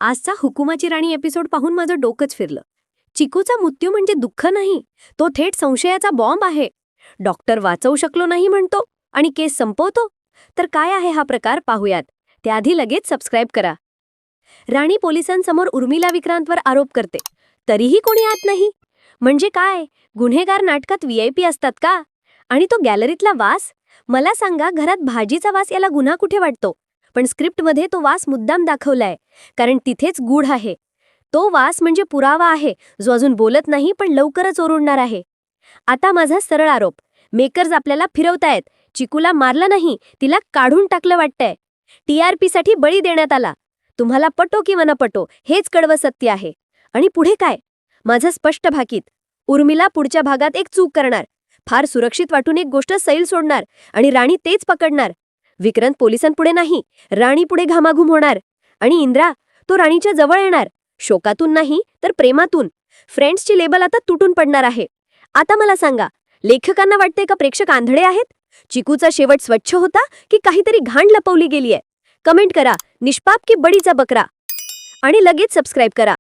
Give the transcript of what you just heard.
आजचा हुकुमाची राणी एपिसोड पाहून माझं डोकंच फिरलं. चिकूचा मृत्यू म्हणजे दुःख नाही, तो थेट संशयाचा बॉम्ब आहे. डॉक्टर वाचवू शकलो नाही म्हणतो आणि केस संपवतो. तर काय आहे हा प्रकार पाहूयात. त्याआधी लगेच सबस्क्राईब करा. राणी पोलिसांसमोर उर्मिला विक्रांतवर आरोप करते, तरीही कोणी आत नाही. म्हणजे काय, गुन्हेगार नाटकात VIP असतात का? आणि तो गॅलरीतला वास, मला सांगा, घरात भाजीचा वास याला गुन्हा कुठे वाटतो? पण स्क्रिप्टमध्ये तो वास मुद्दाम दाखवलाय, कारण तिथेच गूढ आहे. तो वास म्हणजे पुरावा आहे, जो अजून बोलत नाही पण लवकरच ओरडणार आहे. आता माझा सरळ आरोप, मेकर्स आपल्याला फिरवतायत. चिकूला मारलं नाही, तिला काढून टाकलं वाटतंय. TRP साठी बळी देण्यात आला. तुम्हाला पटो किंवा न पटो, हेच कडवं सत्य आहे. आणि पुढे काय? माझं स्पष्ट भाकीत, उर्मिला पुढच्या भागात एक चूक करणार, फार सुरक्षित वाटून एक गोष्ट सैल सोडणार आणि राणी तेच पकडणार. विक्रांत पोलिसांपुढे नाही, राणीपुढे घामाघूम होणार. आणि इंद्रा, तो राणीच्या जवळ येणार, शोकातून नाही तर प्रेमातून. फ्रेंड्सची लेबल आता तुटून पडणार आहे. आता मला सांगा, लेखकांना वाटते का प्रेक्षक आंधळे आहेत? चिकूचा शेवट स्वच्छ होता की काहीतरी घाण लपवली गेलीय? कमेंट करा, निष्पाप की बडीचा बकरा. आणि लगेच सबस्क्राईब करा.